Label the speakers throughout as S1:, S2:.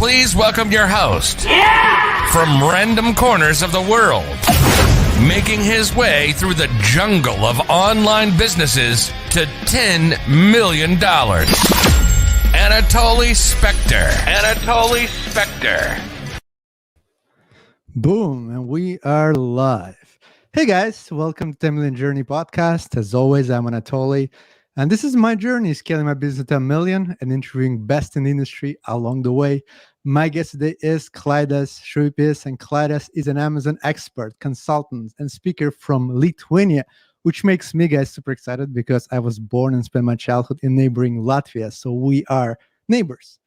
S1: Please welcome your host from random corners of the world, making his way through the jungle of online businesses to $10 million. Anatoly Spector.
S2: Boom, and we are live. Hey guys, welcome to 10 Million Journey podcast. As always, I'm Anatoly, and this is my journey scaling my business to $1 million and interviewing best in the industry along the way. My guest today is Klaidas Šiuipys, and Klaidas is an Amazon expert, consultant, and speaker from Lithuania, which makes me guys super excited because I was born and spent my childhood in neighboring Latvia, so we are neighbors.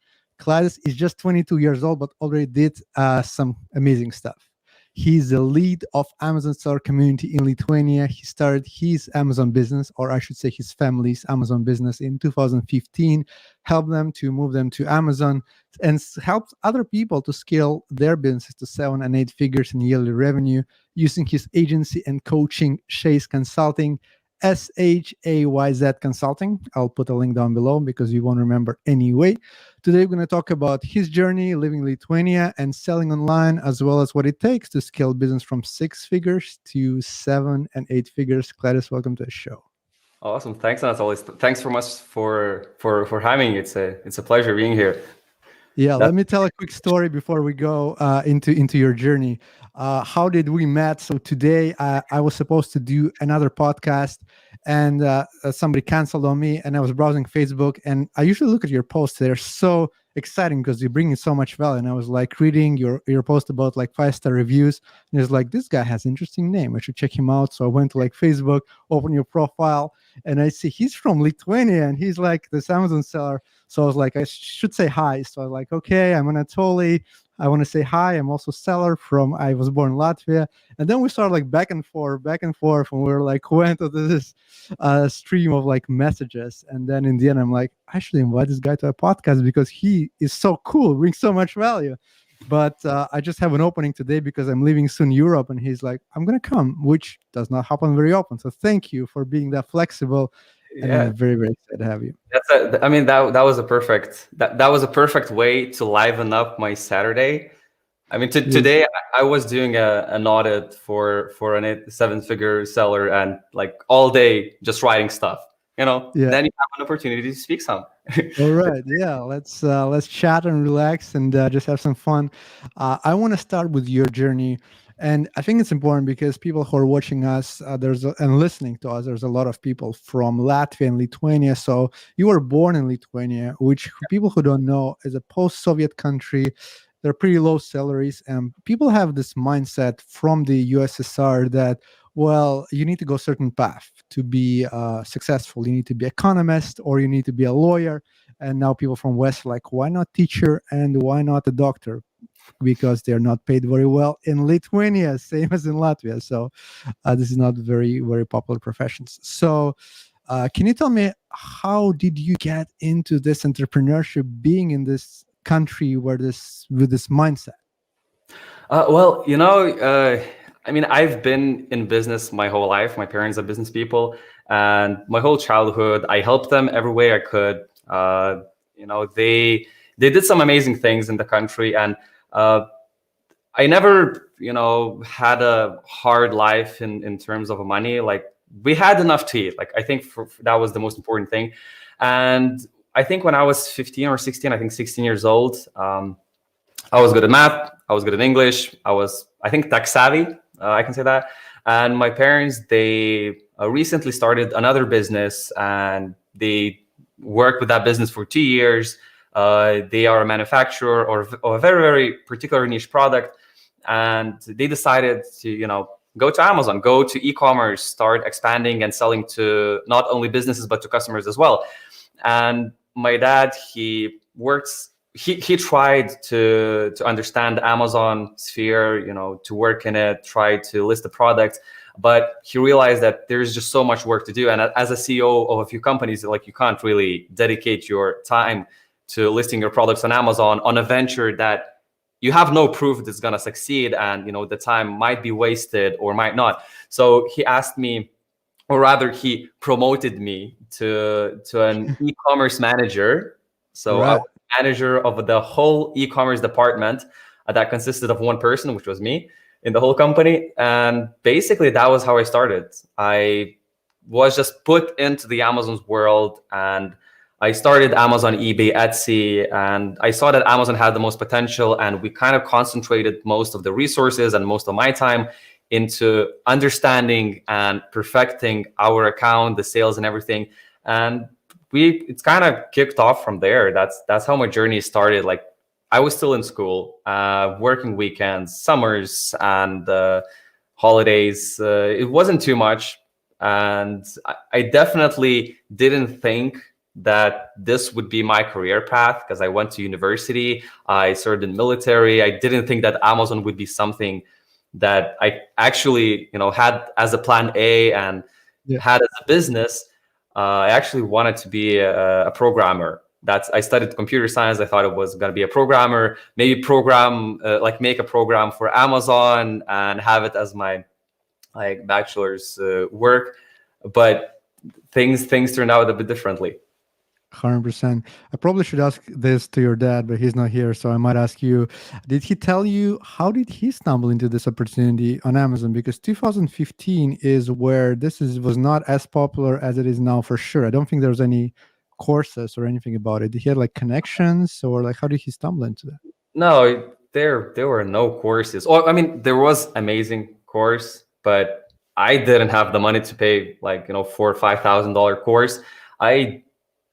S2: Klaidas is just 22 years old, but already did some amazing stuff. He's the lead of Amazon seller community in Lithuania. He started his Amazon business, or I should say his family's Amazon business in 2015, helped them to move them to Amazon, and helped other people to scale their businesses to 7 and 8 figures in yearly revenue using his agency and coaching, Shay's Consulting, SHAYZ Consulting. I'll put a link down below because you won't remember anyway. Today, we're going to talk about his journey living in Lithuania and selling online, as well as what it takes to scale business from 6 figures to 7 and 8 figures. Klaidas, welcome to the show.
S3: Awesome. Thanks, Anatoly. Thanks so much for having me. It's a pleasure being here.
S2: Yeah, let me tell a quick story before we go into your journey. How did we met? So today I was supposed to do another podcast, and somebody canceled on me, and I was browsing Facebook, and I usually look at your posts. They're so exciting because you bring in so much value. And I was like reading your post about like 5-star reviews, and it's like, this guy has an interesting name, I should check him out. So I went to like Facebook, open your profile, and I see he's from Lithuania, and he's like this Amazon seller. So I was like, I should say hi. So I was like, okay, I'm Anatoly. I want to say hi. I'm also seller I was born in Latvia. And then we started like back and forth. And we were like, went to this stream of like messages. And then in the end, I'm like, I should invite this guy to a podcast because he is so cool, brings so much value. But I just have an opening today because I'm leaving soon Europe. And he's like, I'm going to come, which does not happen very often. So thank you for being that flexible. And I'm very, very excited to have you.
S3: That was a perfect way to liven up my Saturday. I mean, today I was doing an audit for a 7-figure seller, and like all day just writing stuff. Then you have an opportunity to speak some.
S2: All right, let's chat and relax and just have some fun. I want to start with your journey. And I think it's important because people who are watching us and listening to us, there's a lot of people from Latvia and Lithuania. So you were born in Lithuania, which people who don't know is a post-Soviet country. They're pretty low salaries. And people have this mindset from the USSR that, well, you need to go a certain path to be successful. You need to be economist or you need to be a lawyer. And now people from West are like, why not teacher and why not a doctor? Because they're not paid very well in Lithuania, same as in Latvia. So this is not very, very popular professions. So can you tell me, how did you get into this entrepreneurship, being in this country with this mindset?
S3: I mean, I've been in business my whole life. My parents are business people, and my whole childhood, I helped them every way I could. They did some amazing things in the country, and I never, had a hard life in terms of money. Like, we had enough to eat. Like, I think that was the most important thing. And I think when I was 15 or 16, I think 16 years old, I was good at math. I was good at English. I was, I think, tech savvy. I can say that. And my parents, they recently started another business, and they worked with that business for 2 years. They are a manufacturer of a very, very particular niche product. And they decided to, go to Amazon, go to e-commerce, start expanding and selling to not only businesses, but to customers as well. And my dad, he tried to understand the Amazon sphere, to work in it, try to list the products. But he realized that there's just so much work to do. And as a CEO of a few companies, like, you can't really dedicate your time to listing your products on Amazon on a venture that you have no proof that it's going to succeed, and the time might be wasted or might not. So he asked me, or rather he promoted me to an e-commerce manager. So right. manager of the whole e-commerce department that consisted of one person, which was me, in the whole company. And basically, that was how I started. I was just put into the Amazon's world, and I started Amazon, eBay, Etsy, and I saw that Amazon had the most potential, and we kind of concentrated most of the resources and most of my time into understanding and perfecting our account, the sales and everything. And it's kind of kicked off from there. That's how my journey started. Like, I was still in school, working weekends, summers, and holidays. It wasn't too much. And I definitely didn't think that this would be my career path, because I went to university, I served in military. I didn't think that Amazon would be something that I actually, had as a plan A and had as a business. I actually wanted to be a programmer. I studied computer science. I thought it was going to be a programmer, maybe make a program for Amazon and have it as my bachelor's work. But things turned out a bit differently.
S2: 100%. I probably should ask this to your dad, but he's not here, so I might ask you, did he tell you, how did he stumble into this opportunity on Amazon? Because 2015 is where was not as popular as it is now, for sure. I don't think there was any courses or anything about it. Did he have connections, or how did he stumble into that?
S3: No, there were no courses. Or, I mean, there was amazing course, but I didn't have the money to pay $4,000 or $5,000 course. I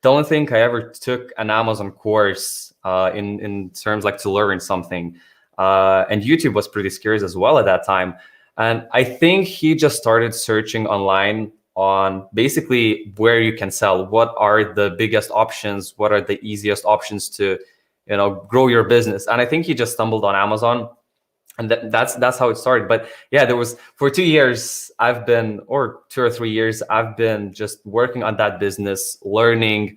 S3: don't think I ever took an Amazon course in terms to learn something. And YouTube was pretty scarce as well at that time. And I think he just started searching online on basically where you can sell. What are the biggest options? What are the easiest options to, grow your business? And I think he just stumbled on Amazon. And that's how it started. But yeah, there was, for 2 years, or 2 or 3 years, I've been just working on that business, learning,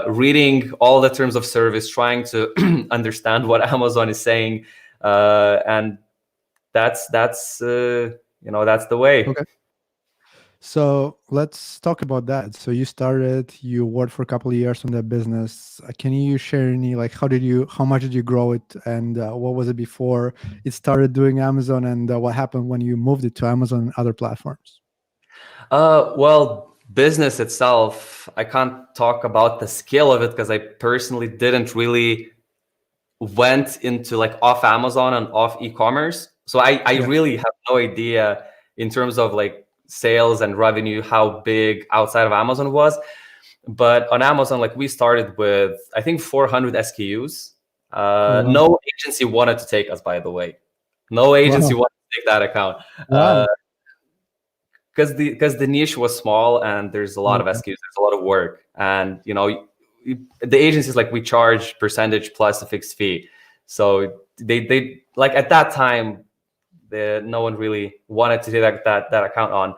S3: reading all the terms of service, trying to understand what Amazon is saying. And that's the way.
S2: Okay. So let's talk about that. So you worked for a couple of years on that business. Can you share any, how much did you grow it, and what was it before it started doing Amazon, and what happened when you moved it to Amazon and other platforms?
S3: Well, business itself, I can't talk about the scale of it, because I personally didn't really went into off Amazon and off e-commerce. So I really have no idea in terms of sales and revenue how big outside of Amazon was. But on Amazon, we started with, I think, 400 SKUs. No agency wanted to take us, by the way. No agency wanted to take that account. Because the niche was small, and there's a lot of SKUs, there's a lot of work. And the agencies, we charge percentage plus a fixed fee. So they at that time, no one really wanted to take that account on.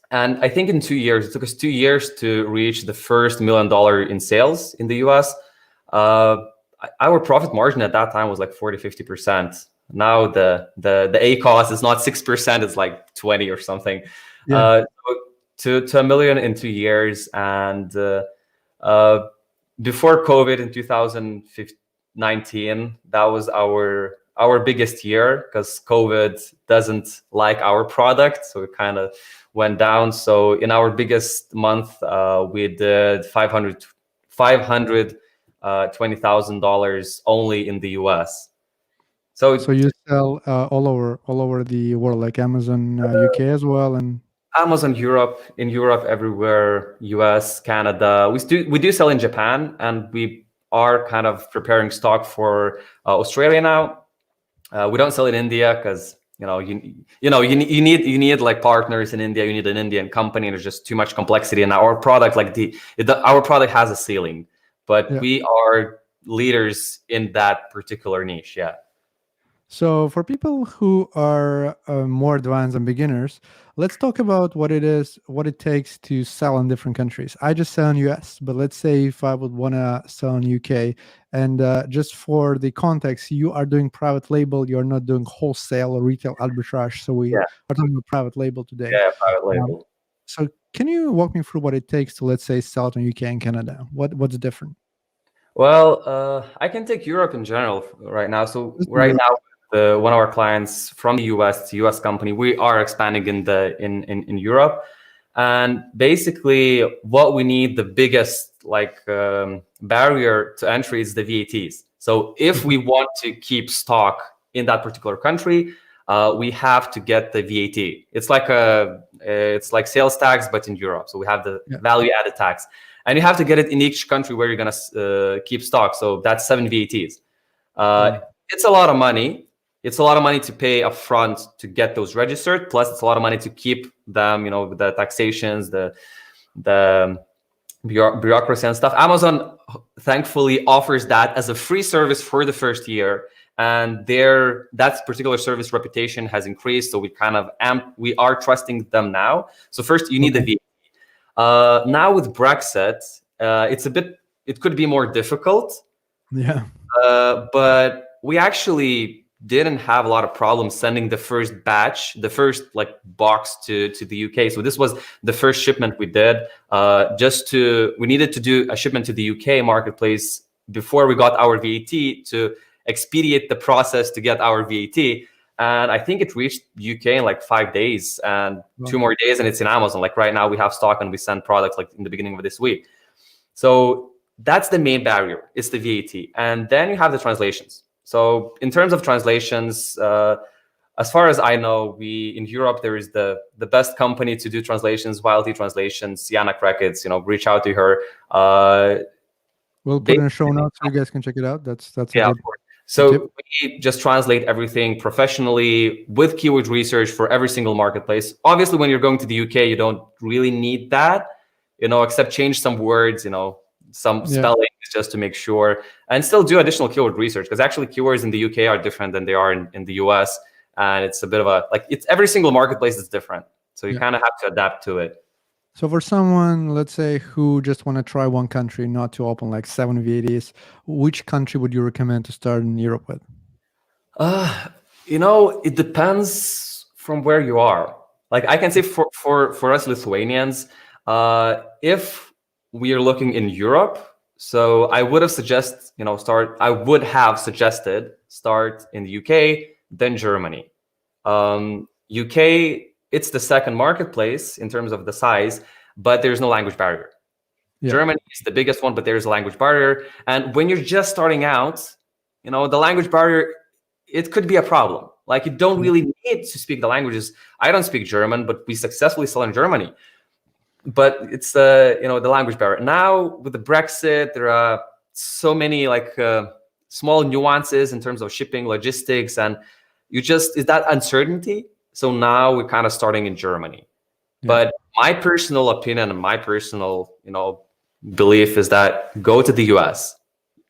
S3: And I think in 2 years, it took us 2 years to reach the first $1 million in sales in the US. Our profit margin at that time was 40-50%. Now the ACOS is not 6%, it's 20 or something. To $1 million in 2 years. And before COVID in 2019, that was our biggest year, because COVID doesn't like our product, so it kind of went down. So in our biggest month, we did $520,000 only in the US. So
S2: you sell all over the world, like Amazon UK as well, and
S3: Amazon Europe, everywhere, US, Canada. We do sell in Japan, and we are kind of preparing stock for Australia now. We don't sell in India, because you need partners in India. You need an Indian company, and there's just too much complexity. And our product, our product has a ceiling, but we are leaders in that particular niche. Yeah.
S2: So for people who are more advanced and beginners, let's talk about what it takes to sell in different countries. I just sell in US, but let's say if I would want to sell in UK, and just for the context, you are doing private label, you're not doing wholesale or retail arbitrage. So we are talking about private label today.
S3: Yeah, private label.
S2: So can you walk me through what it takes to, let's say, sell it in UK and Canada? What's different?
S3: Well, I can take Europe in general right now. So
S2: Just
S3: right
S2: Europe.
S3: now, one of our clients from the US, it's a US company, we are expanding in Europe, and basically what we need, the biggest barrier to entry is the VATs. So if we want to keep stock in that particular country, we have to get the VAT. It's like sales tax, but in Europe. So we have the
S2: Yeah.
S3: value added tax, and you have to get it in each country where you're going to keep stock. So that's 7 VATs.
S2: Wow.
S3: It's a lot of money. It's a lot of money to pay upfront to get those registered. Plus, it's a lot of money to keep them. The taxations, the bureaucracy and stuff. Amazon thankfully offers that as a free service for the first year, and that particular service reputation has increased. So we are trusting them now. So first, you need the VAT. Now with Brexit, it could be more difficult.
S2: Yeah.
S3: But we actually didn't have a lot of problems sending the first batch, the first box to the UK. So this was the first shipment we did. We needed to do a shipment to the UK marketplace before we got our VAT to expedite the process to get our VAT. And I think it reached UK in 5 days, and 2 more days, and it's in Amazon. Like right now, we have stock and we send products in the beginning of this week. So that's the main barrier. It's the VAT. And then you have the translations. So in terms of translations, as far as I know, in Europe, there is the best company to do translations, YLT Translations, Yana Krekets, reach out to her.
S2: We'll put in a show notes so you guys can check it out. That's
S3: yeah,
S2: a
S3: of course. So we just translate everything professionally with keyword research for every single marketplace. Obviously, when you're going to the UK, you don't really need that, except change some words, some spelling just to make sure, and still do additional keyword research, because actually keywords in the UK are different than they are in the US. And it's a bit of it's every single marketplace is different. So you kind of have to adapt to it.
S2: So for someone, let's say, who just want to try one country, not to open 7 VATs, which country would you recommend to start in Europe with?
S3: It depends from where you are. I can say for us Lithuanians, if we are looking in Europe, so I would have suggested start in the UK, then Germany. UK, it's the second marketplace in terms of the size, but there's no language barrier. Yeah. Germany is the biggest one, but there's a language barrier. And when you're just starting out, the language barrier, it could be a problem. You don't really need to speak the languages. I don't speak German, but we successfully sell in Germany. But it's the language barrier. Now with the Brexit, there are so many small nuances in terms of shipping, logistics, and is that uncertainty. So now we're kind of starting in Germany. Yeah. But my personal opinion and my personal belief is that go to the US.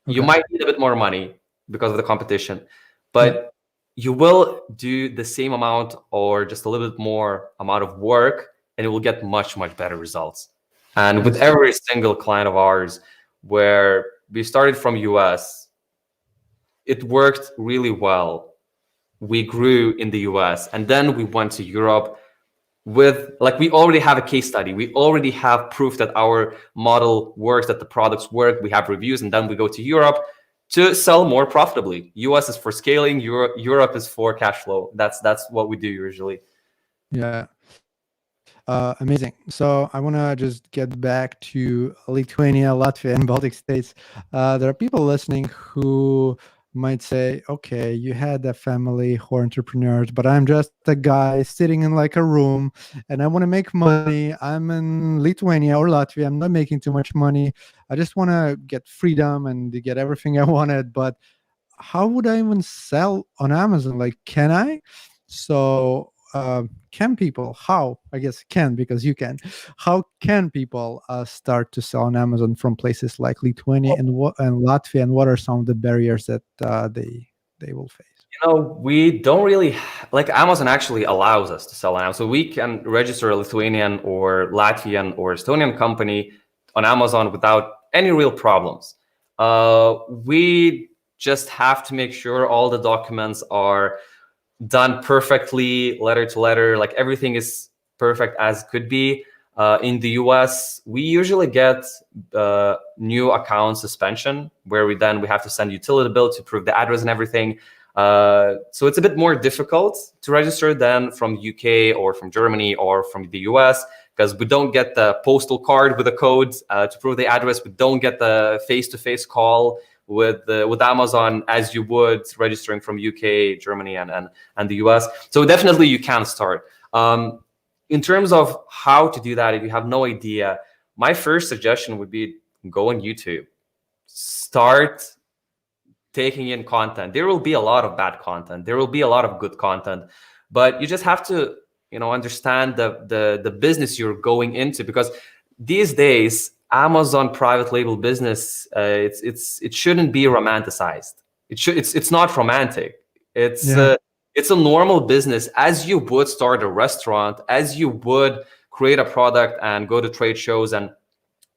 S3: Okay. You might need a bit more money because of the competition, but you will do the same amount or just a little bit more amount of work, and it will get much, much better results. And with every single client of ours, where we started from US, it worked really well. We grew in the US, and then we went to Europe with we already have a case study. We already have proof that our model works, that the products work. We have reviews, and then we go to Europe to sell more profitably. US is for scaling. Europe is for cash flow. That's what we do usually.
S2: Yeah. Amazing. So I want to just get back to Lithuania, Latvia, and Baltic states. There are people listening who might say, okay, you had a family who are entrepreneurs, but I'm just a guy sitting in a room and I want to make money. I'm in Lithuania or Latvia. I'm not making too much money. I just want to get freedom and get everything I wanted. But how would I even sell on Amazon? Can I? So can people, I guess can, because you can, how can people start to sell on Amazon from places like Lithuania and Latvia, and what are some of the barriers that they will face?
S3: We don't really, Amazon actually allows us to sell on Amazon. So we can register a Lithuanian or Latvian or Estonian company on Amazon without any real problems. We just have to make sure all the documents are done perfectly, letter to letter, everything is perfect as could be. In the US, we usually get new account suspension, where we have to send utility bill to prove the address and everything. So it's a bit more difficult to register than from UK or from Germany or from the US, because we don't get the postal card with a code to prove the address. We don't get the face-to-face call with Amazon as you would registering from UK, Germany, and the US. So definitely you can start. In terms of how to do that, if you have no idea, my first suggestion would be go on YouTube. Start taking in content. There will be a lot of bad content. There will be a lot of good content, but you just have to, understand the business you're going into, because these days Amazon private label business, it shouldn't be romanticized. It's not romantic. It's a normal business, as you would start a restaurant, as you would create a product and go to trade shows and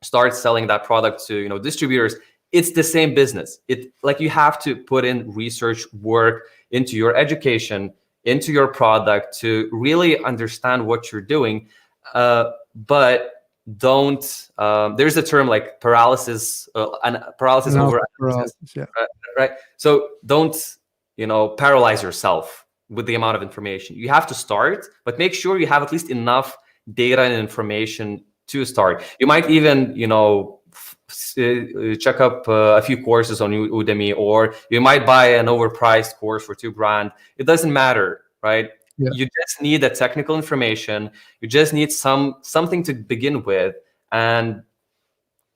S3: start selling that product to distributors. It's the same business. You have to put in research work into your education, into your product, to really understand what you're doing. But don't. There's a term like paralysis and paralysis over
S2: paralysis,
S3: right? So don't paralyze yourself with the amount of information. You have to start, but make sure you have at least enough data and information to start. You might even check up a few courses on Udemy, or you might buy an overpriced course for $2,000. It doesn't matter, right?
S2: Yeah.
S3: You just need the technical information. You just need something to begin with, and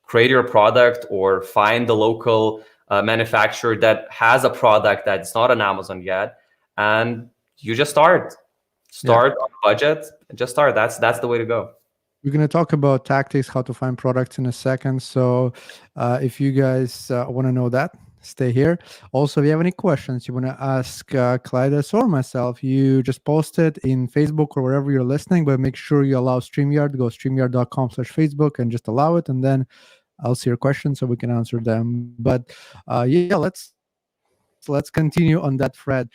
S3: create your product, or find the local manufacturer that has a product that's not on Amazon yet, and you just start on a budget and just start. That's the way to go.
S2: We're going to talk about tactics, how to find products in a second. So if you guys want to know that, stay here. Also, if you have any questions you want to ask Klaidas or myself, you just post it in Facebook or wherever you're listening, but make sure you allow StreamYard. Go streamyard.com/Facebook and just allow it, and then I'll see your questions so we can answer them. But let's continue on that thread.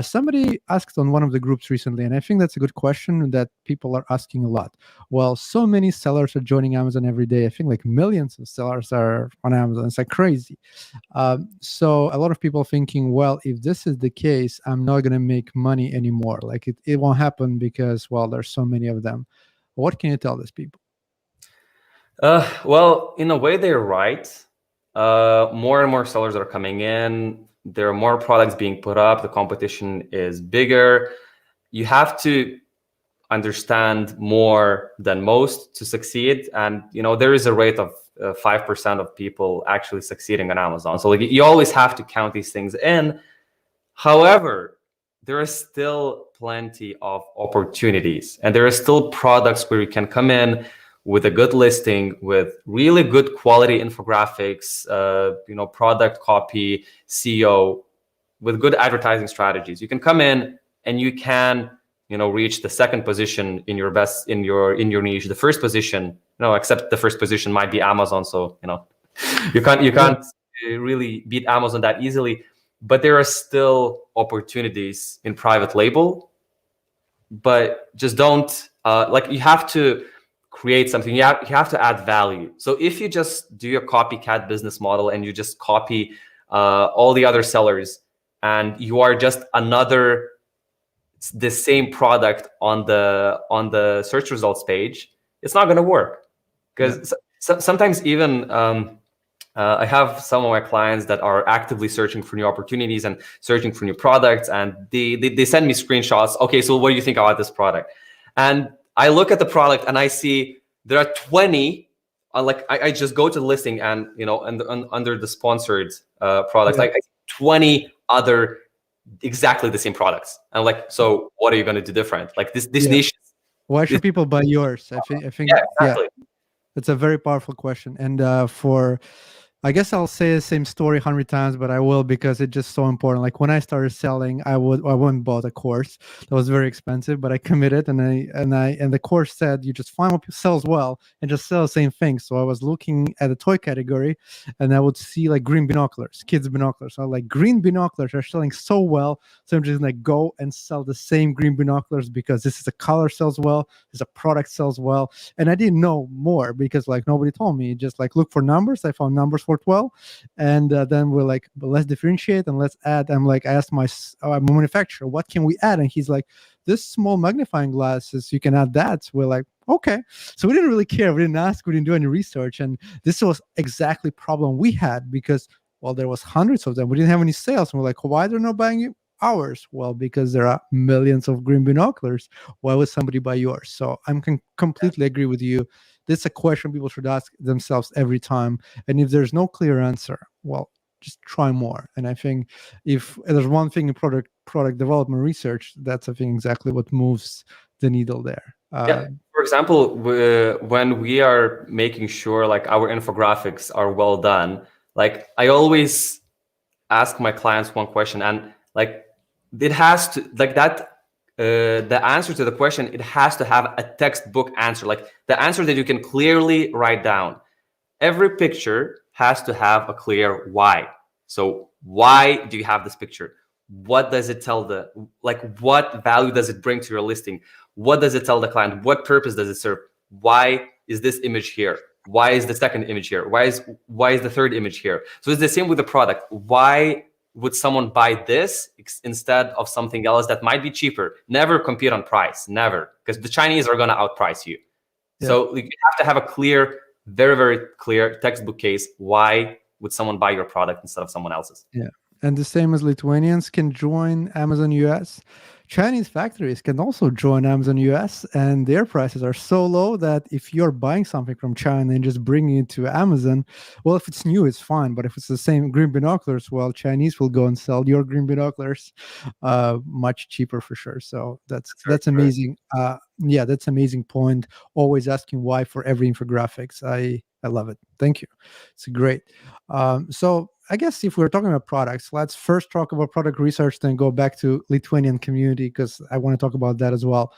S2: Somebody asked on one of the groups recently, and I think that's a good question that people are asking a lot. Well, so many sellers are joining Amazon every day. I think like millions of sellers are on Amazon. It's like crazy. So a lot of people thinking, well, if this is the case, I'm not going to make money anymore. Like it won't happen because, well, there's so many of them. What can you tell these people?
S3: Well, in a way, they're right. More and more sellers are coming in. There are more products being put up. The competition is bigger. You have to understand more than most to succeed. And, there is a rate of 5% of people actually succeeding on Amazon. So you always have to count these things in. However, there is still plenty of opportunities, and there are still products where you can come in with a good listing, with really good quality infographics, product copy, SEO, with good advertising strategies. You can come in and you can, reach the second position in your niche. The first position, except the first position might be Amazon. So, you can't really beat Amazon that easily. But there are still opportunities in private label. But just don't you have to create something. You have to add value. So if you just do your copycat business model and you just copy all the other sellers, and you are just the same product on the search results page, it's not going to work. Because sometimes even I have some of my clients that are actively searching for new opportunities and searching for new products, and they send me screenshots. Okay, so what do you think about this product? And I look at the product and I see there are 20. I just go to the listing and under the sponsored products, I see 20 other exactly the same products. And so what are you going to do different? This niche.
S2: Why should people buy yours? I think
S3: exactly.
S2: It's a very powerful question. And for I guess I'll say the same story 100 times, but I will because it's just so important. Like when I started selling, I went and bought a course that was very expensive, but I committed, and the course said you just find what sells well and just sell the same thing. So I was looking at the toy category, and I would see like green binoculars, kids binoculars. So like green binoculars are selling so well, so I'm just gonna go and sell the same green binoculars because this is a color sells well, this is a product sells well, and I didn't know more because like nobody told me. Just like look for numbers. I found numbers worked well, and then we're like, but let's differentiate and let's add. I'm like, I asked my manufacturer, what can we add? And he's like, this small magnifying glasses, you can add that. So we're like, okay. So we didn't really care. We didn't ask. We didn't do any research, and this was exactly problem we had because well, there was hundreds of them. We didn't have any sales, and we're like, why they're not buying ours? Well, because there are millions of green binoculars. Why would somebody buy yours? So I'm completely agree with you. This is a question people should ask themselves every time. And if there's no clear answer, well, just try more. And I think if there's one thing in product development research, that's I think exactly what moves the needle there.
S3: Yeah. For example, when we are making sure like our infographics are well done, like I always ask my clients one question, and like it has to like that. The answer to the question, it has to have a textbook answer, like the answer that you can clearly write down. Every picture has to have a clear why. So why do you have this picture? What does it tell what value does it bring to your listing? What does it tell the client? What purpose does it serve? Why is this image here? Why is the second image here? Why is the third image here? So it's the same with the product. Why would someone buy this instead of something else that might be cheaper? Never compete on price, never, because the Chinese are going to outprice you. Yeah. So you have to have a clear, very, very clear textbook case. Why would someone buy your product instead of someone else's?
S2: Yeah. And the same as Lithuanians can join Amazon US, Chinese factories can also join Amazon US, and their prices are so low that if you're buying something from China and just bringing it to Amazon, well, if it's new, it's fine. But if it's the same green binoculars, well, Chinese will go and sell your green binoculars much cheaper for sure. So that's amazing. Yeah, that's amazing point. Always asking why for every infographics. I love it. Thank you. It's great. So I guess if we're talking about products, let's first talk about product research, then go back to Lithuanian community because I want to talk about that as well.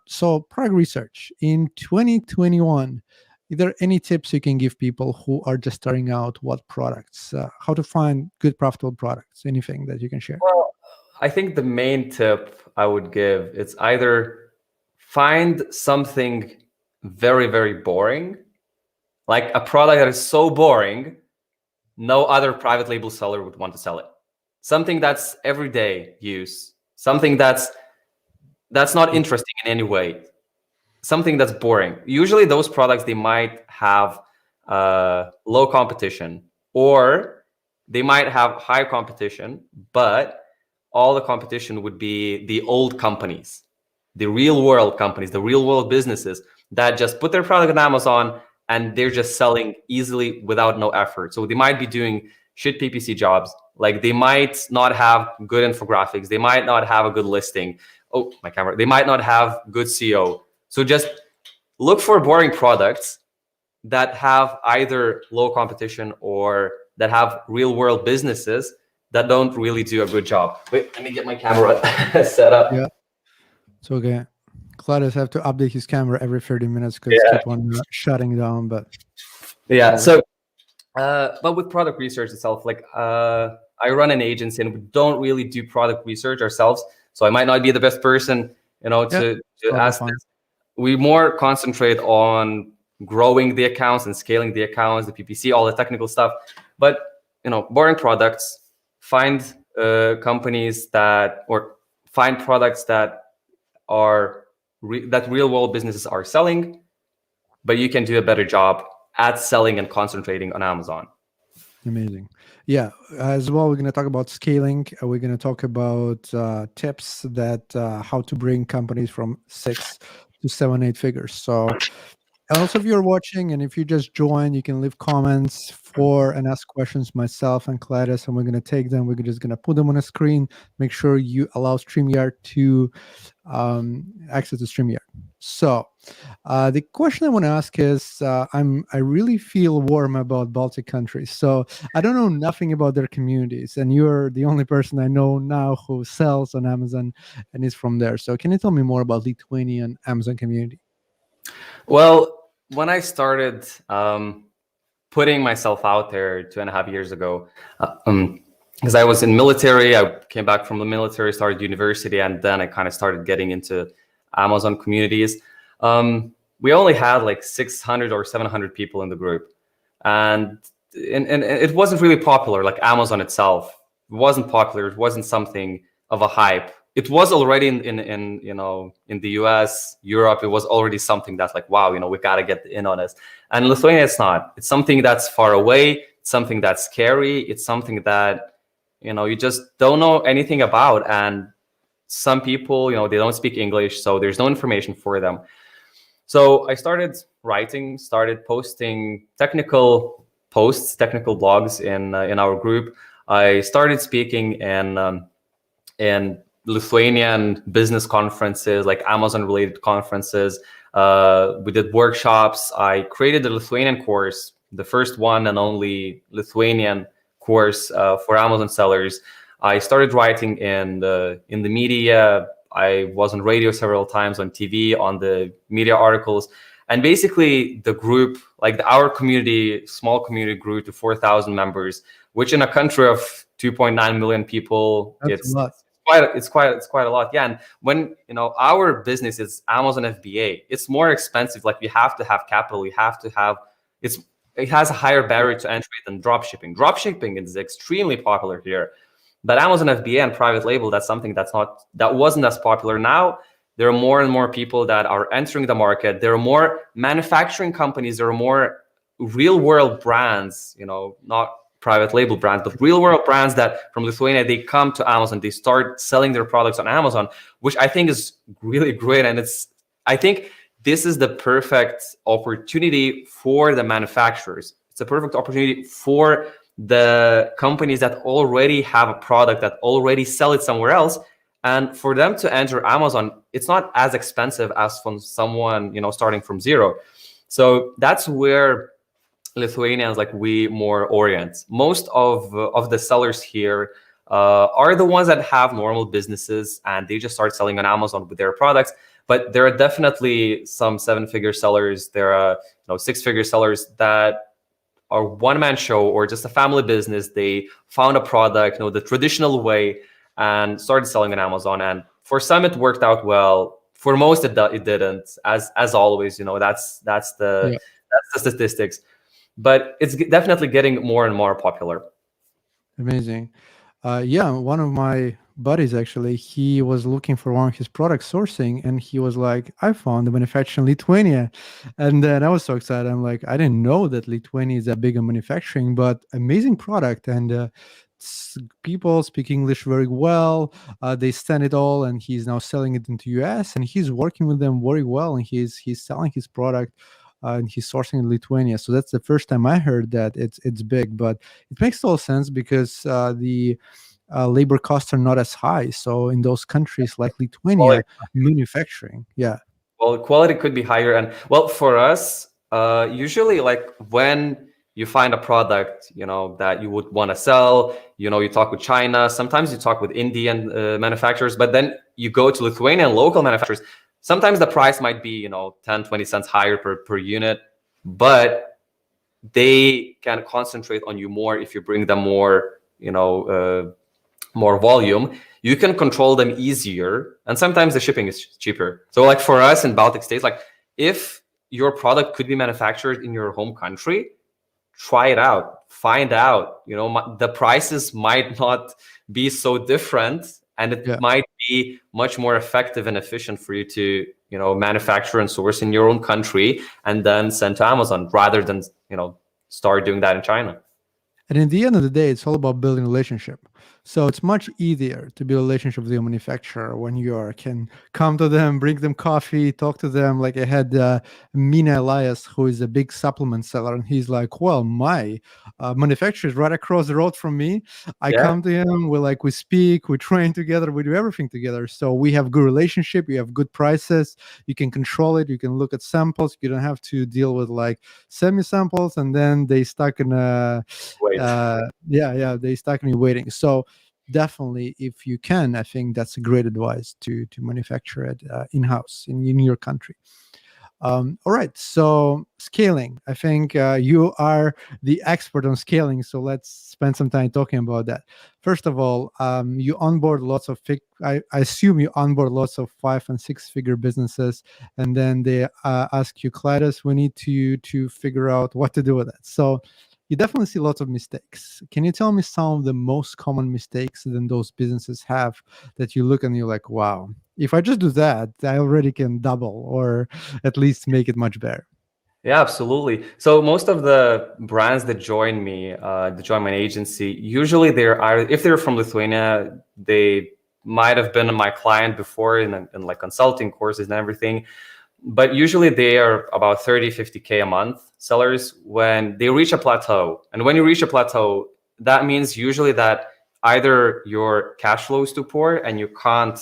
S2: So product research in 2021, are there any tips you can give people who are just starting out? What products, how to find good profitable products, anything that you can share?
S3: Well, I think the main tip I would give is either find something very, very boring, like a product that is so boring no other private label seller would want to sell it. Something that's everyday use, something that's not interesting in any way, something that's boring. Usually those products, they might have low competition, or they might have high competition, but all the competition would be the old companies, the real world companies, the real world businesses that just put their product on Amazon and they're just selling easily without no effort. So they might be doing shit PPC jobs. Like they might not have good infographics. They might not have a good listing. Oh, my camera. They might not have good SEO. So just look for boring products that have either low competition or that have real world businesses that don't really do a good job. Wait, let me get my camera set up.
S2: Yeah, it's okay. Klaidas have to update his camera every 30 minutes because keep on shutting down. But
S3: yeah, so but with product research itself, like I run an agency and we don't really do product research ourselves, so I might not be the best person, to ask this. We more concentrate on growing the accounts and scaling the accounts, the PPC, all the technical stuff. But boring products, find companies find products that are that real world businesses are selling, but you can do a better job at selling and concentrating on Amazon.
S2: Amazing. Yeah, as well, we're going to talk about scaling. We're going to talk about tips that how to bring companies from 6 to 7, 8 figures. So And also, if you're watching and if you just join, you can leave comments for and ask questions myself and Klaidas, and we're going to take them. We're just going to put them on a screen. Make sure you allow StreamYard to access to StreamYard. So the question I want to ask is, I really feel warm about Baltic countries. So I don't know nothing about their communities, and you're the only person I know now who sells on Amazon and is from there. So can you tell me more about Lithuanian Amazon community?
S3: Well, when I started putting myself out there 2.5 years ago, because I was in military, I came back from the military, started university, and then I kind of started getting into Amazon communities. We only had like 600 or 700 people in the group, and it wasn't really popular. Like Amazon itself, it wasn't popular. It wasn't something of a hype. It was already in the US, Europe. It was already something that's like, wow, we got to get in on this. And Lithuania, it's not. It's something that's far away. It's something that's scary. It's something that you just don't know anything about. And some people, they don't speak English, so there's no information for them. So I started writing, started posting technical posts, technical blogs in our group. I started speaking in Lithuanian business conferences, like Amazon-related conferences. We did workshops. I created the Lithuanian course, the first one and only Lithuanian course for Amazon sellers. I started writing in the media. I was on radio several times, on TV, on the media articles. And basically the group, like our community, small community, grew to 4,000 members, which in a country of 2.9 million people,
S2: That's a lot.
S3: it's quite a lot. Yeah. And when our business is Amazon FBA, it's more expensive. Like you have to have capital, you have to have it has a higher barrier to entry than dropshipping. Dropshipping is extremely popular here, but Amazon FBA and private label, that's something that wasn't as popular. Now there are more and more people that are entering the market. There are more manufacturing companies, there are more real world brands, not private label brands, but real world brands that from Lithuania, they come to Amazon, they start selling their products on Amazon, which I think is really great. And I think this is the perfect opportunity for the manufacturers. It's a perfect opportunity for the companies that already have a product, that already sell it somewhere else. And for them to enter Amazon, it's not as expensive as from someone, starting from zero. So that's where Lithuanians, like we, more orient. Most of the sellers here are the ones that have normal businesses and they just start selling on Amazon with their products. But there are definitely some 7-figure sellers. There are 6-figure sellers that are one-man show or just a family business. They found a product, the traditional way, and started selling on Amazon. And for some, it worked out well. For most, it didn't. As always, that's the statistics. But it's definitely getting more and more popular.
S2: Amazing. One of my buddies, actually, he was looking for one of his product sourcing, and he was like, I found the manufacturer in Lithuania. And then I was so excited. I'm like, I didn't know that Lithuania is that big in manufacturing, but amazing product. And people speak English very well. They stand it all, and he's now selling it into US, and he's working with them very well, and he's selling his product. And he's sourcing in Lithuania. So that's the first time I heard that it's big, but it makes total sense because the labor costs are not as high. So in those countries like Lithuania, manufacturing,
S3: well, quality could be higher. And well, for us, usually like when you find a product, that you would want to sell, you talk with China, sometimes you talk with Indian manufacturers, but then you go to Lithuanian local manufacturers. Sometimes the price might be, 10, 20 cents higher per unit, but they can concentrate on you more if you bring them more, more volume. You can control them easier, and sometimes the shipping is cheaper. So like for us in Baltic states, like if your product could be manufactured in your home country, try it out, find out, the prices might not be so different. And it might be much more effective and efficient for you to, manufacture and source in your own country and then send to Amazon rather than, start doing that in China.
S2: And in the end of the day, it's all about building relationship. So it's much easier to build a relationship with your manufacturer when you can come to them, bring them coffee, talk to them. Like I had Mina Elias, who is a big supplement seller, and he's like, "Well, my manufacturer is right across the road from me. I
S3: Yeah.
S2: come to him. We speak, we train together, we do everything together. So we have good relationship. You have good prices. You can control it. You can look at samples. You don't have to deal with like semi samples, and then they stuck in a
S3: Wait.
S2: they stuck me waiting. So definitely, if you can, I think that's a great advice to manufacture it in-house in your country. All right, so scaling. I think you are the expert on scaling, so let's spend some time talking about that. First of all, you onboard lots of I assume you onboard lots of 5 and 6 figure businesses, and then they ask you, Klaidas, we need to figure out what to do with it. So you definitely see lots of mistakes. Can you tell me some of the most common mistakes that those businesses have that you look and you're like, wow, if I just do that, I already can double or at least make it much better?
S3: Yeah, absolutely. So most of the brands that join me, that join my agency, usually if they're from Lithuania, they might have been my client before in like consulting courses and everything. But usually they are about 30, 50K a month sellers when they reach a plateau. And when you reach a plateau, that means usually that either your cash flow is too poor and you can't,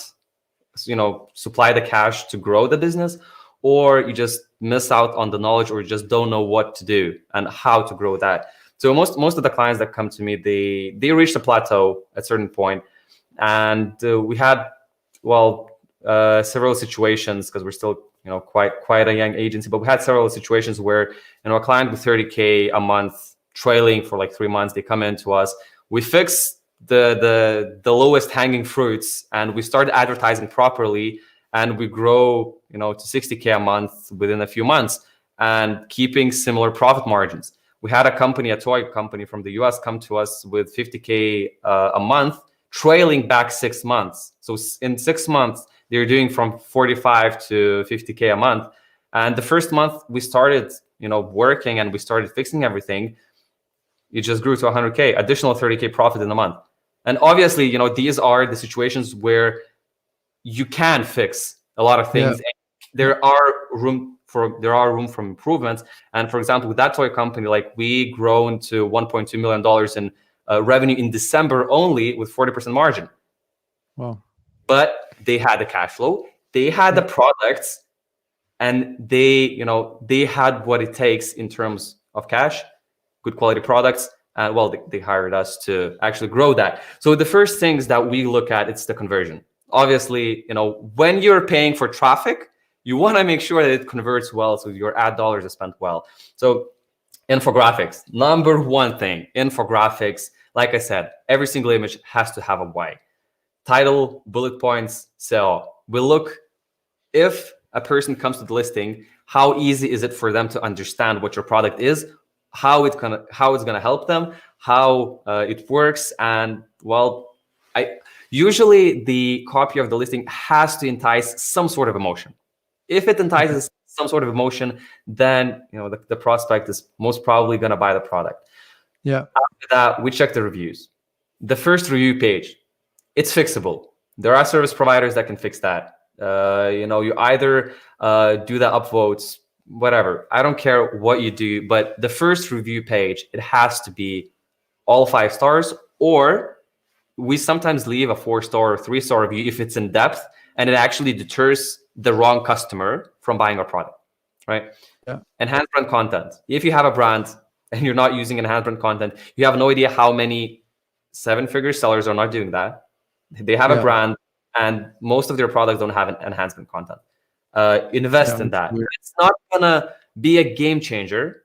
S3: supply the cash to grow the business, or you just miss out on the knowledge, or you just don't know what to do and how to grow that. So most of the clients that come to me, they reach a plateau at a certain point. And we had, several situations, because we're still quite a young agency, but we had several situations where a client with 30K a month trailing for like 3 months, they come into us, we fix the lowest hanging fruits, and we start advertising properly, and we grow to 60K a month within a few months, and keeping similar profit margins. We had a toy company from the US come to us with 50K a month, trailing back 6 months. So in 6 months, they're doing from 45 to 50K a month. And the first month we started, working and we started fixing everything, it just grew to 100K, additional 30K profit in a month. And obviously, these are the situations where you can fix a lot of things.
S2: Yeah.
S3: There are room for improvements. And for example, with that toy company, like we grown to $1.2 million in revenue in December only with 40% margin.
S2: Wow.
S3: But they had the cash flow, they had the products, and they had what it takes in terms of cash, good quality products. And they hired us to actually grow that. So the first things that we look at, it's the conversion. Obviously, when you're paying for traffic, you want to make sure that it converts well, so your ad dollars are spent well. So infographics, number one thing, infographics. Like I said, every single image has to have a why. Title, bullet points. So we look, if a person comes to the listing, how easy is it for them to understand what your product is, how it's gonna help them, how it works. And usually the copy of the listing has to entice some sort of emotion. If it entices some sort of emotion, then the prospect is most probably gonna buy the product.
S2: Yeah.
S3: After that, we check the reviews. The first review page, it's fixable. There are service providers that can fix that. You either do the upvotes, whatever. I don't care what you do, but the first review page, it has to be all 5 stars, or we sometimes leave a 4-star or 3-star review if it's in depth and it actually deters the wrong customer from buying our product, right?
S2: Yeah.
S3: Enhanced brand content. If you have a brand and you're not using enhanced brand content, you have no idea how many 7-figure sellers are not doing that. They have a brand, and most of their products don't have an enhancement content. Invest in that. Weird. It's not gonna be a game changer,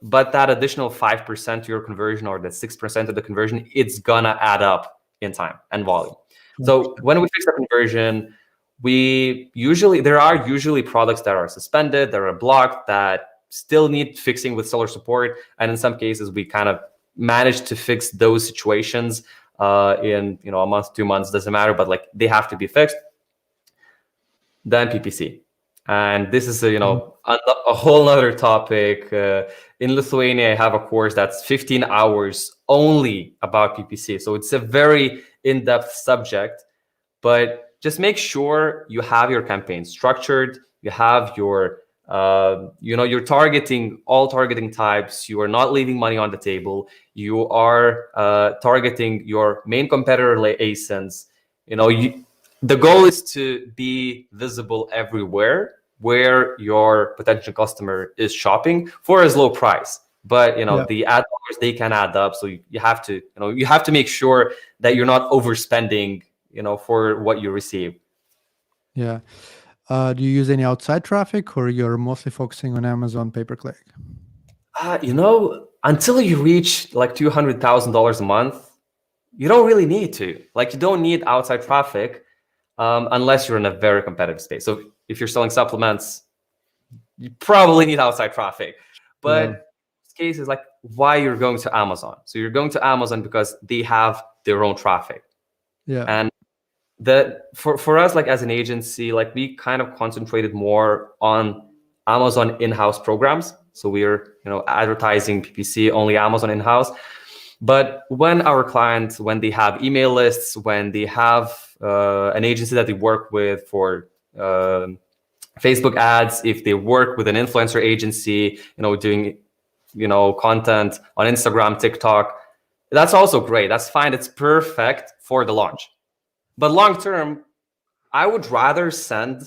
S3: but that additional 5% to your conversion, or the 6% of the conversion, it's gonna add up in time and volume. So when we fix the conversion, there are usually products that are suspended, that are blocked, that still need fixing with seller support. And in some cases, we kind of manage to fix those situations in a month, 2 months, doesn't matter, but like they have to be fixed. Then PPC, and this is a whole other topic. in Lithuania, I have a course that's 15 hours only about PPC. So it's a very in-depth subject, but just make sure you have your campaign structured. You have your, you're targeting all targeting types. You are not leaving money on the table. You are targeting your main competitor, like ASINs. The goal is to be visible everywhere where your potential customer is shopping for as low price. But the ad dollars, they can add up. So you have to make sure that you're not overspending for what you receive.
S2: Yeah. Do you use any outside traffic, or you're mostly focusing on Amazon pay-per-click?
S3: Until you reach like $200,000 a month, you don't really need to. You don't need outside traffic unless you're in a very competitive space. So if you're selling supplements, you probably need outside traffic. But this case is why you're going to Amazon. So you're going to Amazon because they have their own traffic.
S2: Yeah.
S3: And for us, as an agency, we kind of concentrated more on Amazon in-house programs. So we're advertising PPC only Amazon in-house. But when our clients, when they have email lists, when they have an agency that they work with for Facebook ads, if they work with an influencer agency, doing content on Instagram, TikTok, that's also great. That's fine. It's perfect for the launch. But long term, I would rather send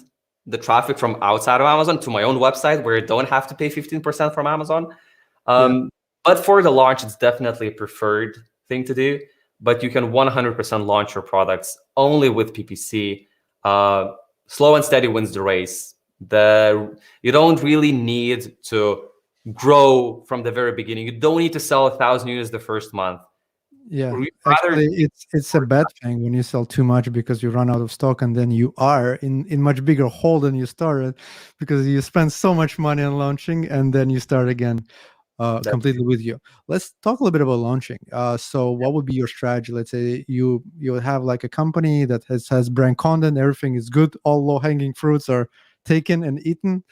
S3: the traffic from outside of Amazon to my own website where I don't have to pay 15% from Amazon. But for the launch, it's definitely a preferred thing to do. But you can 100% launch your products only with PPC. Slow and steady wins the race. You don't really need to grow from the very beginning. You don't need to sell 1,000 units the first month.
S2: Yeah, actually, it's a bad thing when you sell too much because you run out of stock, and then you are in much bigger hole than you started because you spend so much money on launching, and then you start again completely with you. Let's talk a little bit about launching. So what would be your strategy? Let's say you have a company that has brand content, everything is good, all low-hanging fruits are taken and eaten,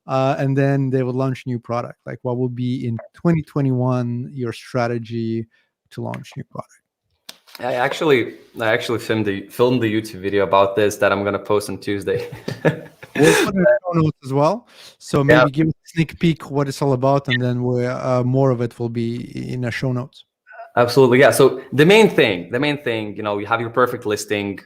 S2: and then they would launch new product. What would be in 2021 your strategy to launch new product?
S3: I actually filmed the YouTube video about this that I'm gonna post on Tuesday.
S2: We'll put it in the show notes as well. So maybe give a sneak peek what it's all about, and then more of it will be in the show notes.
S3: Absolutely, yeah. So the main thing, you have your perfect listing.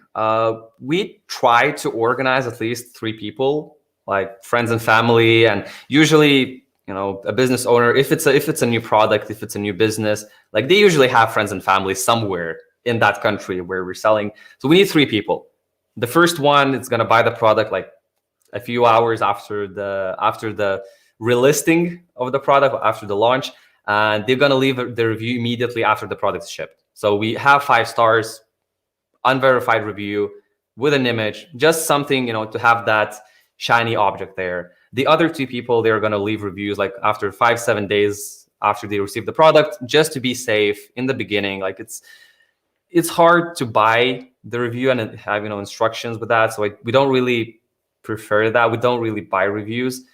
S3: We try to organize at least 3 people, like friends and family, and usually a business owner, if it's a new product, if it's a new business, they usually have friends and family somewhere in that country where we're selling. So we need 3 people. The first one is going to buy the product a few hours after the relisting of the product, after the launch, and they're going to leave the review immediately after the product is shipped. So we have 5 stars, unverified review with an image, just something to have that shiny object there. The other 2 people, they're going to leave reviews after 5-7 days after they receive the product, just to be safe in the beginning. It's hard to buy the review and have instructions with that. So we don't really prefer that. We don't really buy reviews.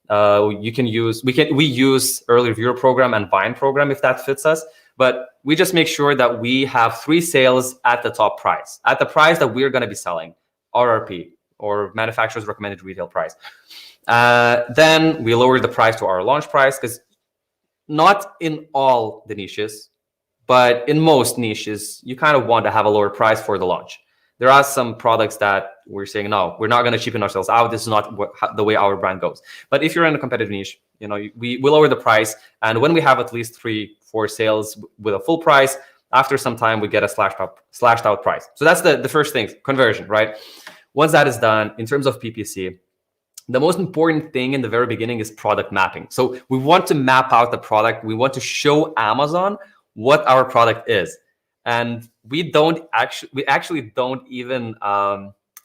S3: We use early reviewer program and Vine program if that fits us. But we just make sure that we have 3 sales at the top price, at the price that we're going to be selling, RRP, or manufacturer's recommended retail price. Then we lower the price to our launch price, because not in all the niches, but in most niches, you kind of want to have a lower price for the launch. There are some products that we're saying, no, we're not going to cheapen ourselves out. This is not the way our brand goes. But if you're in a competitive niche, we lower the price. And when we have at least 3-4 sales with a full price, after some time, we get a slashed out price. So that's the first thing, conversion, right? Once that is done, in terms of PPC, the most important thing in the very beginning is product mapping. So we want to map out the product. We want to show Amazon what our product is. And we actually don't even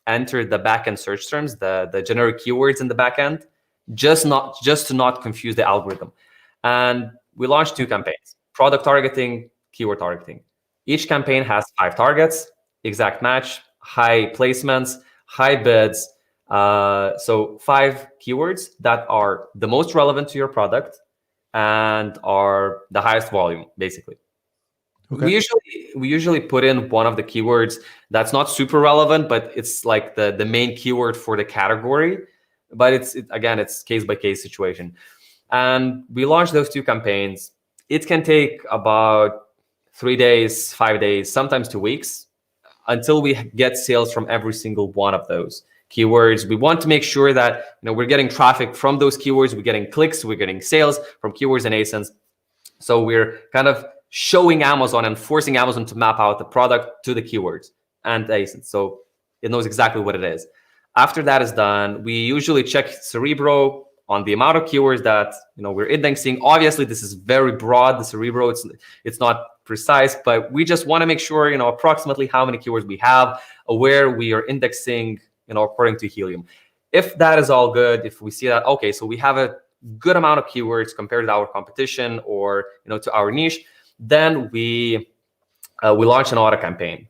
S3: enter the backend search terms, the generic keywords in the backend, just to not confuse the algorithm. And we launched 2 campaigns: product targeting, keyword targeting. Each campaign has 5 targets, exact match, high placements, high bids. So 5 keywords that are the most relevant to your product and are the highest volume, basically.
S2: Okay.
S3: We usually put in one of the keywords that's not super relevant, but it's like the main keyword for the category. But again, it's case by case situation. And we launched those 2 campaigns. It can take about 3 days, 5 days, sometimes 2 weeks until we get sales from every single one of those keywords. We want to make sure that we're getting traffic from those keywords, we're getting clicks, we're getting sales from keywords and ASINs. So we're kind of showing Amazon and forcing Amazon to map out the product to the keywords and ASINs, so it knows exactly what it is. After that is done, we usually check Cerebro on the amount of keywords that we're indexing. Obviously, this is very broad. The Cerebro, it's not precise, but we just want to make sure approximately how many keywords we have, where we are indexing according to Helium. If that is all good, if we see that okay, so we have a good amount of keywords compared to our competition or to our niche, then we launch an auto campaign.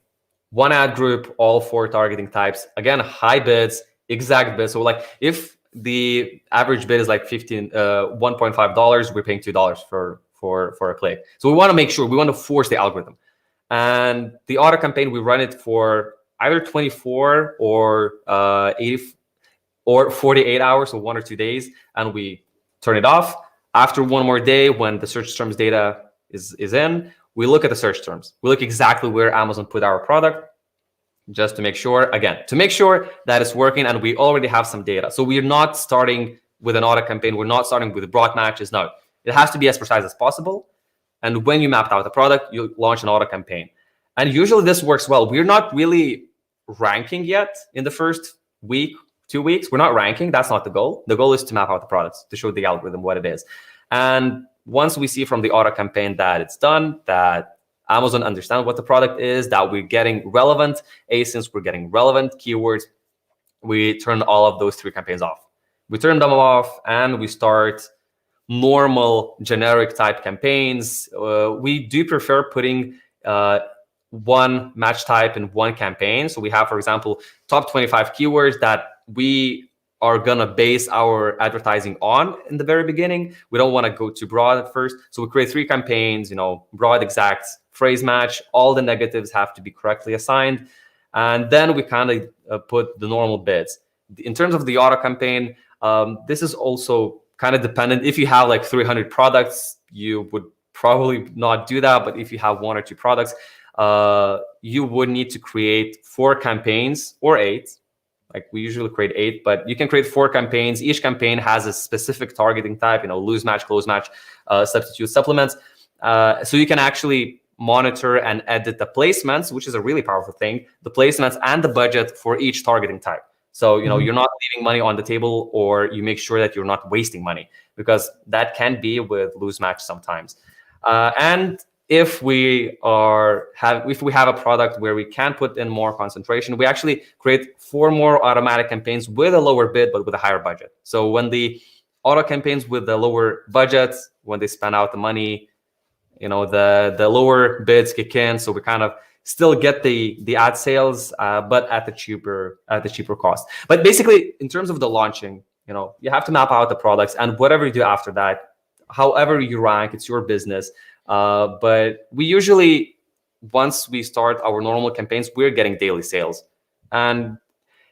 S3: 1 ad group, all 4 targeting types. Again, high bids, exact bids. So like if the average bid is like $1.5, we're paying $2 for a click. So we want to make sure, we want to force the algorithm. And the auto campaign, we run it for either 24 or 80 or 48 hours, so 1 or 2 days, and we turn it off. After 1 more day, when the search terms data is in, we look at the search terms. We look exactly where Amazon put our product, just to make sure, again, that it's working, and we already have some data. So we're not starting with an auto campaign. We're not starting with broad matches. No, it has to be as precise as possible. And when you mapped out the product, you launch an auto campaign. And usually this works well. We're not really ranking yet in the first week, 2 weeks. We're not ranking. That's not the goal. The goal is to map out the products, to show the algorithm what it is. And once we see from the auto campaign that it's done, that Amazon understands what the product is, that we're getting relevant ASINs, we're getting relevant keywords, we turn all of those 3 campaigns off. We turn them off and we start normal generic type campaigns. We do prefer putting 1 match type in 1 campaign. So we have, for example, top 25 keywords that we are gonna base our advertising on in the very beginning. We don't want to go too broad at first. So we create 3 campaigns, broad, exact, phrase match. All the negatives have to be correctly assigned. And then we kind of put the normal bids. In terms of the auto campaign, this is also kind of dependent. If you have like 300 products, you would probably not do that. But if you have 1 or 2 products, you would need to create 4 campaigns or 8. Like we usually create 8, but you can create 4 campaigns. Each campaign has a specific targeting type, lose match, close match, substitute, supplements. So you can actually monitor and edit the placements, which is a really powerful thing, the placements and the budget for each targeting type. So, you're not leaving money on the table, or you make sure that you're not wasting money, because that can be with lose match sometimes. And if we have a product where we can put in more concentration, we actually create 4 more automatic campaigns with a lower bid, but with a higher budget. So when the auto campaigns with the lower budgets, when they spend out the money, the lower bids kick in. So we kind of still get the ad sales, but at the cheaper cost. But basically, in terms of the launching, you have to map out the products, and whatever you do after that, however you rank, it's your business. But we usually, once we start our normal campaigns, we're getting daily sales, and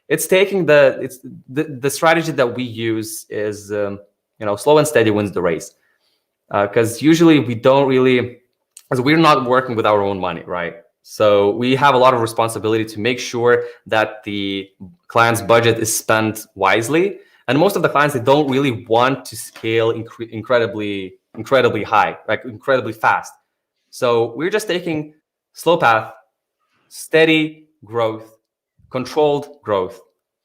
S3: it's taking the strategy that we use is slow and steady wins the race, because usually we don't really, because we're not working with our own money, right? So we have a lot of responsibility to make sure that the client's budget is spent wisely, and most of the clients, they don't really want to scale incredibly high, like incredibly fast. So we're just taking slow path, steady growth, controlled growth,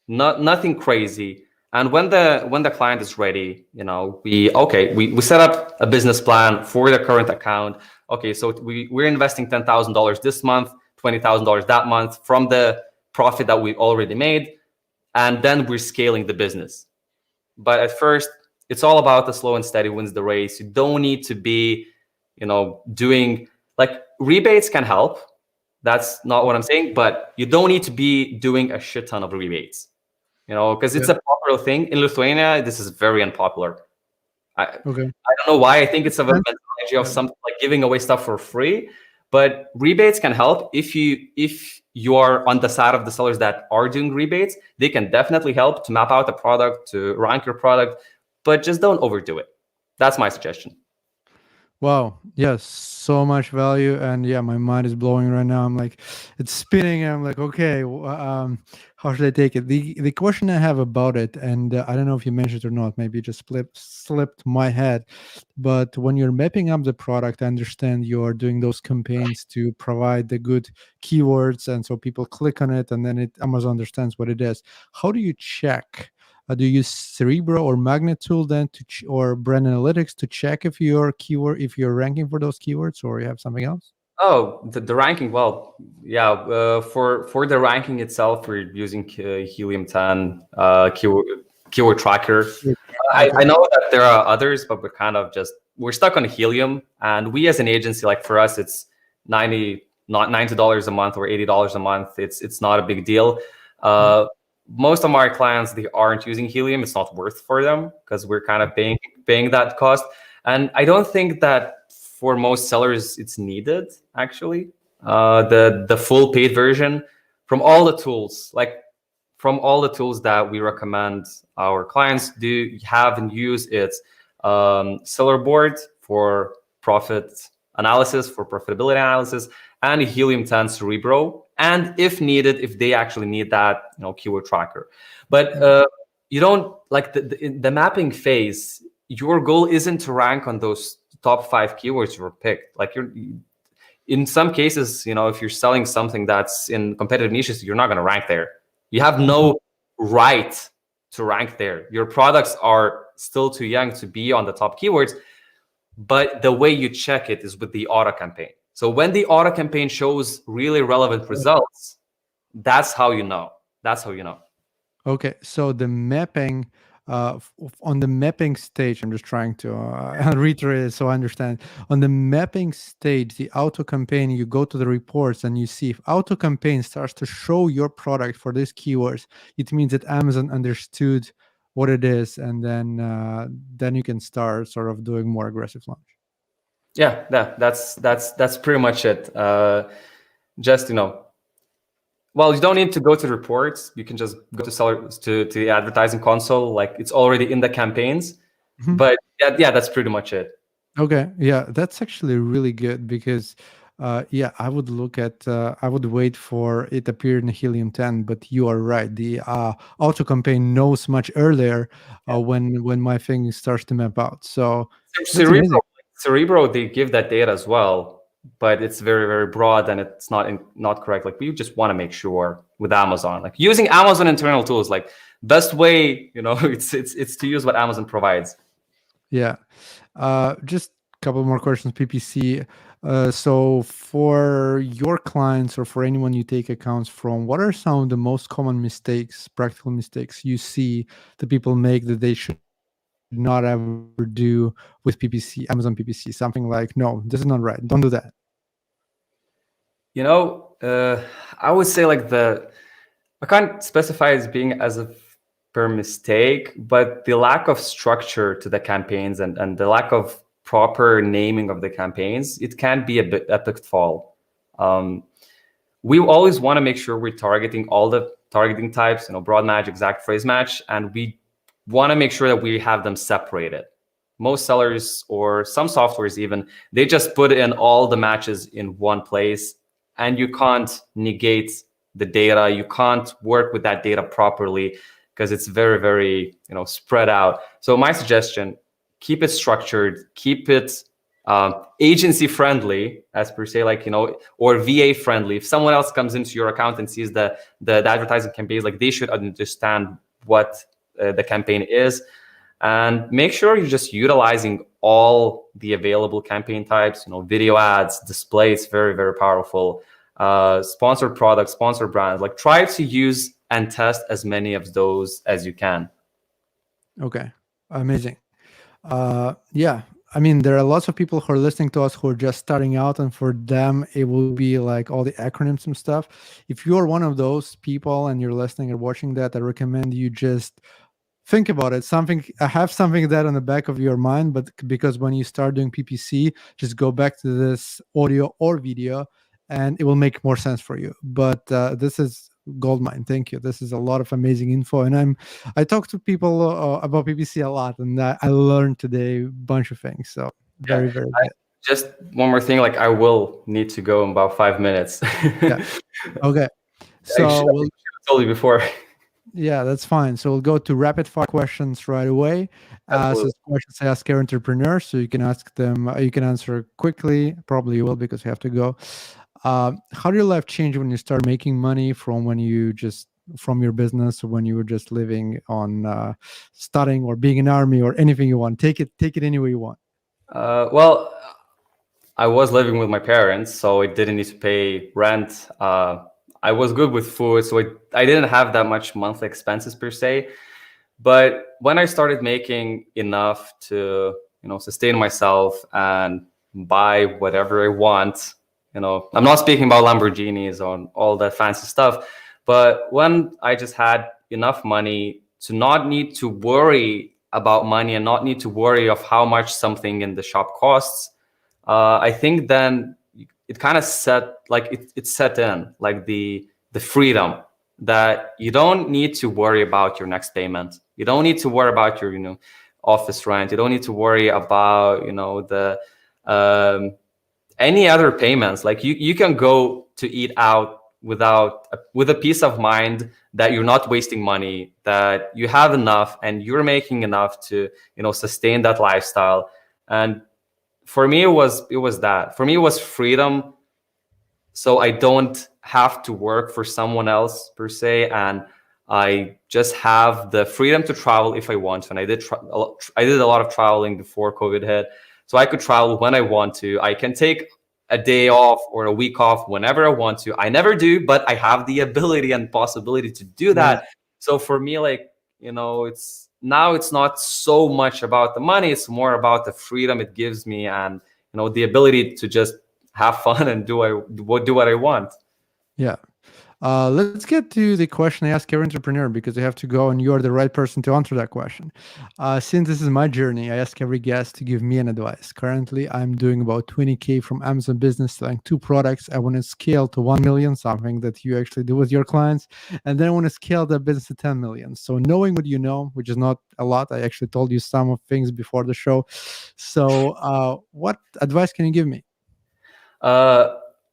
S3: nothing crazy. And when the client is ready, we set up a business plan for the current account. Okay, so we're investing $10,000 this month, $20,000 that month from the profit that we already made, and then we're scaling the business. But at first, it's all about the slow and steady wins the race. You don't need to be, doing, like, rebates can help. That's not what I'm saying, but you don't need to be doing a shit ton of rebates, because it's a popular thing. In Lithuania, this is very unpopular.
S2: Okay.
S3: I don't know why. I think it's a methodology of something like giving away stuff for free, but rebates can help if you are on the side of the sellers that are doing rebates. They can definitely help to map out the product, to rank your product, but just don't overdo it. That's my suggestion.
S2: Wow. Yes. So much value. And yeah, my mind is blowing right now. I'm like, it's spinning. And I'm like, okay, how should I take it? The question I have about it, and I don't know if you mentioned it or not, maybe it just slipped my head. But when you're mapping up the product, I understand you're doing those campaigns to provide the good keywords. And so people click on it and then Amazon understands what it is. How do you check? Do you use Cerebro or Magnet tool then or brand analytics to check if you're ranking for those keywords, or you have something else?
S3: Oh, the ranking. Well, yeah. For the ranking itself, we're using Helium 10 keyword tracker.
S2: Okay.
S3: I know that there are others, but we're stuck on Helium. And we as an agency, like for us, it's $90 a month or $80 a month. It's not a big deal. Most of my clients, they aren't using Helium. It's not worth for them because we're kind of paying that cost. And I don't think that for most sellers it's needed, actually. The full paid version from all the tools, that we recommend our clients do have and use, it's Seller Board for profit analysis, for profitability analysis, and Helium 10 Cerebro, and if needed, if they actually need that, keyword tracker. But you don't like the mapping phase. Your goal isn't to rank on those top 5 keywords you were picked. Like in some cases, if you're selling something that's in competitive niches, you're not going to rank there. You have no right to rank there. Your products are still too young to be on the top keywords. But the way you check it is with the auto campaign. So when the auto campaign shows really relevant results, that's how you know.
S2: Okay, so the mapping on the mapping stage, I'm just trying to reiterate it so I understand. On the mapping stage, the auto campaign, you go to the reports and you see if auto campaign starts to show your product for these keywords, it means that Amazon understood what it is, and then you can start sort of doing more aggressive launch.
S3: Yeah, that's pretty much it. Just well, you don't need to go to the reports. You can just go to sellers to the advertising console, like it's already in the campaigns.
S2: Mm-hmm.
S3: But yeah, that's pretty much it.
S2: Okay, yeah, that's actually really good because I would I would wait for it appear in Helium 10, but you are right. The auto campaign knows much earlier when my thing starts to map out. So
S3: Cerebro, they give that data as well, but it's very, very broad and it's not correct. Like we just want to make sure with Amazon, like using Amazon internal tools, like best way, it's to use what Amazon provides.
S2: Yeah. Just a couple more questions, PPC. So for your clients or for anyone you take accounts from, what are some of the most common practical mistakes you see that people make that they should not ever do with PPC, Amazon PPC? Something like, no, this is not right. Don't do that.
S3: I would say I can't specify as being as a per mistake, but the lack of structure to the campaigns and the lack of proper naming of the campaigns, it can be a pitfall. We always want to make sure we're targeting all the targeting types, broad match, exact phrase match, and we want to make sure that we have them separated. Most sellers or some softwares even, they just put in all the matches in one place, and you can't negate the data. You can't work with that data properly because it's very, very spread out. So my suggestion, keep it structured, keep it agency friendly, as per se, or VA friendly. If someone else comes into your account and sees the advertising campaigns, like they should understand what the campaign is, and make sure you're just utilizing all the available campaign types. Video ads, display, it's very, very powerful. Sponsored products, sponsored brands. Like try to use and test as many of those as you can.
S2: Okay, amazing. Yeah, I mean, there are lots of people who are listening to us who are just starting out, and for them, it will be like all the acronyms and stuff. If you're one of those people and you're listening or watching that, I recommend you just think about it. Have something that on the back of your mind, but because when you start doing PPC, just go back to this audio or video, and it will make more sense for you. But this is goldmine. Thank you. This is a lot of amazing info, and I talk to people about PPC a lot, and I learned today a bunch of things. So very
S3: Yeah.
S2: very good.
S3: Just one more thing, like I will need to go in about 5 minutes.
S2: Yeah. Okay. So
S3: I should have told you before.
S2: yeah, that's fine. So we'll go to rapid fire questions right away. So
S3: Absolutely.
S2: it's questions I ask our entrepreneurs, so you can ask them. You can answer quickly. Probably you will because you have to go. How did your life change when you start making money from from your business, or when you were just living on studying or being in army or anything you want? Take it any way you want.
S3: Well, I was living with my parents, so I didn't need to pay rent. I was good with food, so I didn't have that much monthly expenses per se. But when I started making enough to, sustain myself and buy whatever I want, I'm not speaking about Lamborghinis or all that fancy stuff, but when I just had enough money to not need to worry about money and not need to worry of how much something in the shop costs, I think then it kind of it set in like the freedom that you don't need to worry about your next payment. You don't need to worry about your office rent. You don't need to worry about the any other payments. Like you can go to eat out with a peace of mind that you're not wasting money, that you have enough and you're making enough to sustain that lifestyle. And for me, it was that. For me, it was freedom. So I don't have to work for someone else per se, and I just have the freedom to travel if I want to. And I did a lot of traveling before COVID hit, so I could travel when I want to. I can take a day off or a week off whenever I want to. I never do, but I have the ability and possibility to do that. So for me, it's not so much about the money. It's more about the freedom it gives me and the ability to just have fun and do what I want.
S2: Yeah. Let's get to the question I ask every entrepreneur, because I have to go and you're the right person to answer that question. Since this is my journey, I ask every guest to give me an advice. Currently, I'm doing about 20K from Amazon business, selling 2 products. I want to scale to 1 million, something that you actually do with your clients. And then I want to scale that business to 10 million. So knowing what you know, which is not a lot, I actually told you some of things before the show. So what advice can you give me?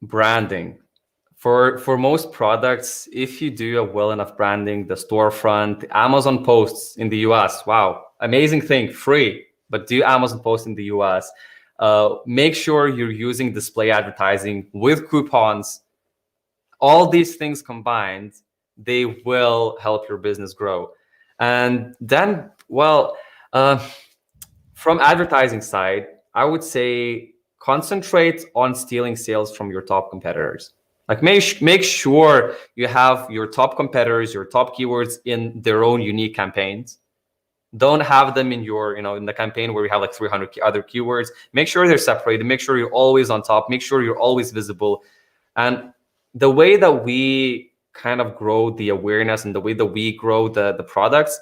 S3: Branding. For most products, if you do a well enough branding, the storefront, Amazon posts in the US, wow, amazing thing, free, but do Amazon posts in the US. Make sure you're using display advertising with coupons. All these things combined, they will help your business grow. And then, from advertising side, I would say concentrate on stealing sales from your top competitors. Like make sure you have your top competitors, your top keywords in their own unique campaigns. Don't have them in your, in the campaign where you have like 300 other keywords. Make sure they're separated. Make sure you're always on top. Make sure you're always visible. And the way that we kind of grow the awareness and the way that we grow the products,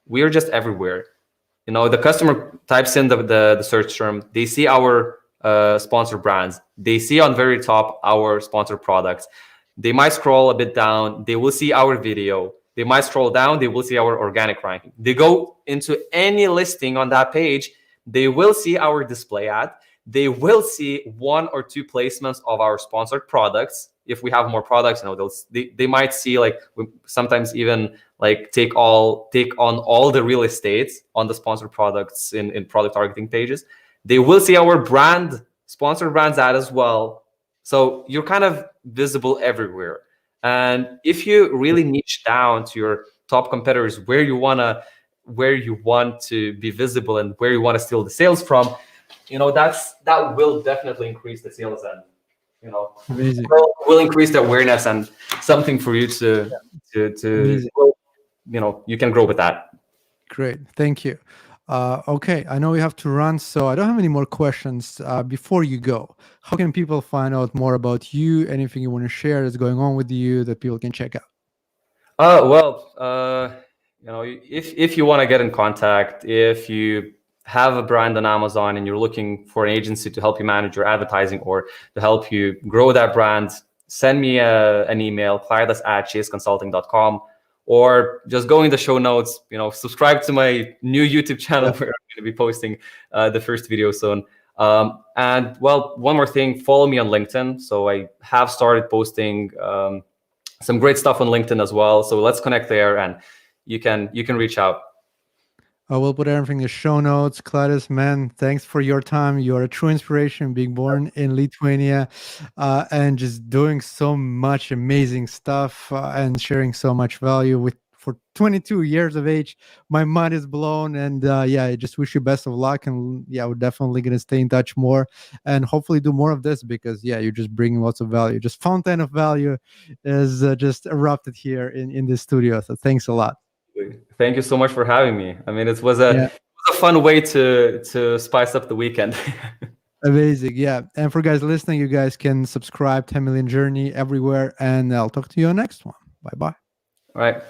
S3: we are just everywhere. The customer types in the search term. They see our sponsored brands. They see on very top our sponsored products. They might scroll a bit down. They will see our video. They might scroll down. They will see our organic ranking. They go into any listing on that page. They will see our display ad. They will see 1 or 2 placements of our sponsored products. If we have more products, they might see we sometimes even take on all the real estate on the sponsored products in product targeting pages. They will see our sponsored brands ad as well. So you're kind of visible everywhere. And if you really niche down to your top competitors, where you want to be visible and where you want to steal the sales from, that will definitely increase the sales and will increase the awareness and something for you to you can grow with that.
S2: Great, thank you. Okay, I know we have to run, so I don't have any more questions. Before you go, how can people find out more about you? Anything you want to share that's going on with you that people can check out?
S3: if you want to get in contact, if you have a brand on Amazon and you're looking for an agency to help you manage your advertising or to help you grow that brand, send me an email, klaidas@chaseconsulting.com, or just go in the show notes, subscribe to my new YouTube channel where I'm going to be posting the first video soon. And well, one more thing, follow me on LinkedIn. So I have started posting some great stuff on LinkedIn as well. So let's connect there, and you can reach out.
S2: I will put everything in the show notes. Klaidas, man, thanks for your time. You're a true inspiration, being born in Lithuania and just doing so much amazing stuff and sharing so much value for 22 years of age. My mind is blown, and I just wish you best of luck. And we're definitely going to stay in touch more and hopefully do more of this, because you're just bringing lots of value. Just fountain of value is just erupted here in this studio. So thanks a lot.
S3: Thank you so much for having me. I mean, it was a fun way to spice up the weekend.
S2: Amazing. Yeah. And for guys listening, you guys can subscribe 10 Million Journey everywhere, and I'll talk to you on next one. Bye-bye.
S3: All right.